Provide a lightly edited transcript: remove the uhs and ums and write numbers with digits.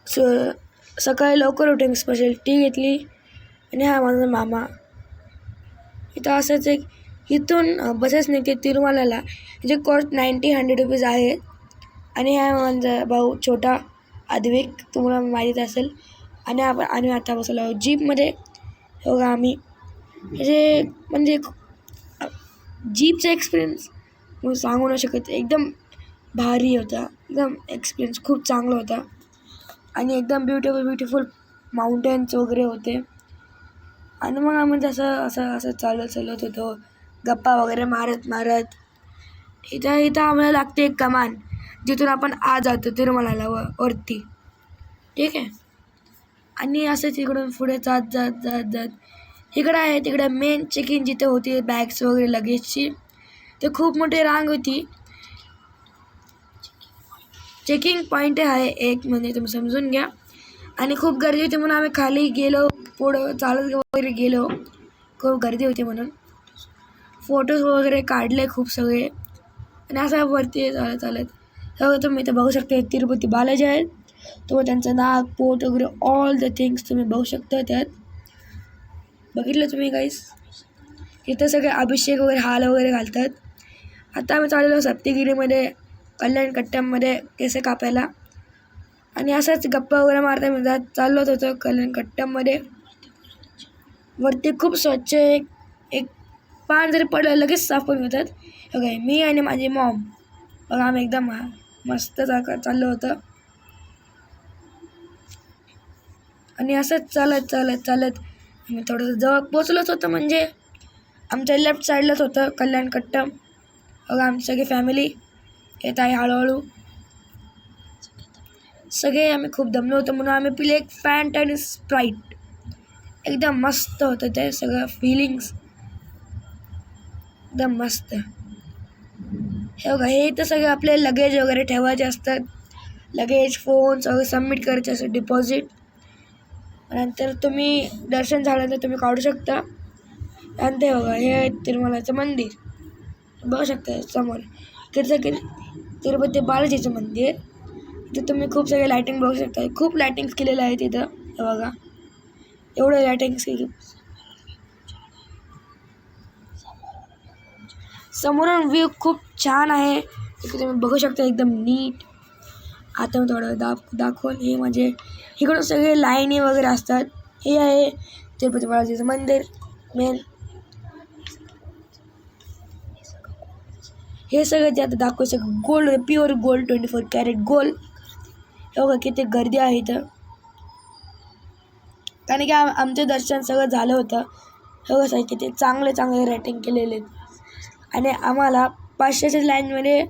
सकाळी लवकर उठून स्पेशल टी घेतली. आणि हा माझा मामा. इथं असंच एक इथून बसेस निघते तिरुमलाला, जे कॉस्ट 90-100 रुपीज आहे. आणि हा माझा भाऊ छोटा अद्विक, तुम्हाला माहीत असेल. आणि आता बसलो जीपमध्ये. बघा आम्ही म्हणजे जीपचा एक्सपिरियन्स मी सांगू नाही शकत. एकदम भारी होता, एकदम एक्सपिरियन्स खूप चांगला होता. आणि एकदम ब्युटिफुल माउंटेन्स वगैरे होते. आणि मग आम्ही असं चालत होतो, गप्पा वगैरे मारत. इथं आम्हाला लागते एक कमान, जिथून आपण आज जातो तिरुमलाला वरती. ठीक आहे. आणि असं तिकडून पुढे जात इकडं आहे. तिकडे मेन चेकिंग जिथे होती बॅग्स वगैरे लगेजची, ते खूप मोठी रांग होती. चेकिंग पॉईंट आहे एक, म्हणजे तुम्ही समजून घ्या. आणि खूप गर्दी होती म्हणून आम्ही खाली गेलो, पुढं चालत वगैरे गेलो. खूप गर्दी होती म्हणून फोटोज वगैरे काढले खूप सगळे. आणि असं वरती चालत सगळं तुम्ही इथं बघू शकता. तिरुपती बालाजी आहेत, तो त्यांचं नाक, पोट वगैरे ऑल द थिंग्स तुम्ही बघू शकता. त्यात बघितलं तुम्ही गाईस, इथं सगळे अभिषेक वगैरे हाल वगैरे घालतात. आता आम्ही चाललेलो सप्तगिरीमध्ये, कल्याणकट्ट्यामध्ये केस कापायला. आणि असंच गप्पा वगैरे मारता मी चाललोच होतो कल्याणकट्ट्यामध्ये. वरती खूप स्वच्छ एक पान जरी पडलं लगेच साफ करून होतात. ओके, मी आणि माझी मॉम बघा आम्ही एकदम मस्त चाललो होतं. आणि असंच चालत आम्ही थोडंसं जवळ पोचलोच होतं. म्हणजे आमच्या लेफ्ट साईडलाच होतं कल्याणकट्टा. बघा आमची सगळी फॅमिली येत आहे हळूहळू. सगळे आम्ही खूप दमलो होतो म्हणून आम्ही पिले एक फॅन्टा आणि स्प्राईट. एकदम मस्त होतं ते सगळं फिलिंग्स, एकदम मस्त. हे बघा, हे तर सगळं आपले लगेज वगैरे ठेवायचे असतात. लगेज, फोन सगळं सबमिट करायचे असतं, डिपॉझिट. नंतर तुम्ही दर्शन झाल्यानंतर तुम्ही काढू शकता. आणि ते बघा, हे आहे तिरुमलाचं मंदिर, बघू शकता समोर. तिरुपती बालाजीचं मंदिर. इथं तुम्ही खूप सगळे लायटिंग बघू शकता. खूप लायटिंग्स केलेलं आहे तिथं. हे बघा, एवढे लायटिंग्स केली. समोरून व्ह्यू खूप छान आहे, इकडे तुम्ही बघू शकता, एकदम नीट. आता मी थोडं दाखवून, हे म्हणजे इकडून सगळे लाईनी वगैरे असतात. हे आहे तिरुपती बालाजीचं मंदिर मेन. हे सगळं जे आता दाखवू सगळं gold, pure gold, 24 carat gold. हे बघा किती गर्दी आहे इथं, कारण की आमचं दर्शन सगळं झालं होतं. हे बघा किती चांगले रेटिंग केलेले आहेत. आणि आम्हाला 500च्या लाईनमध्ये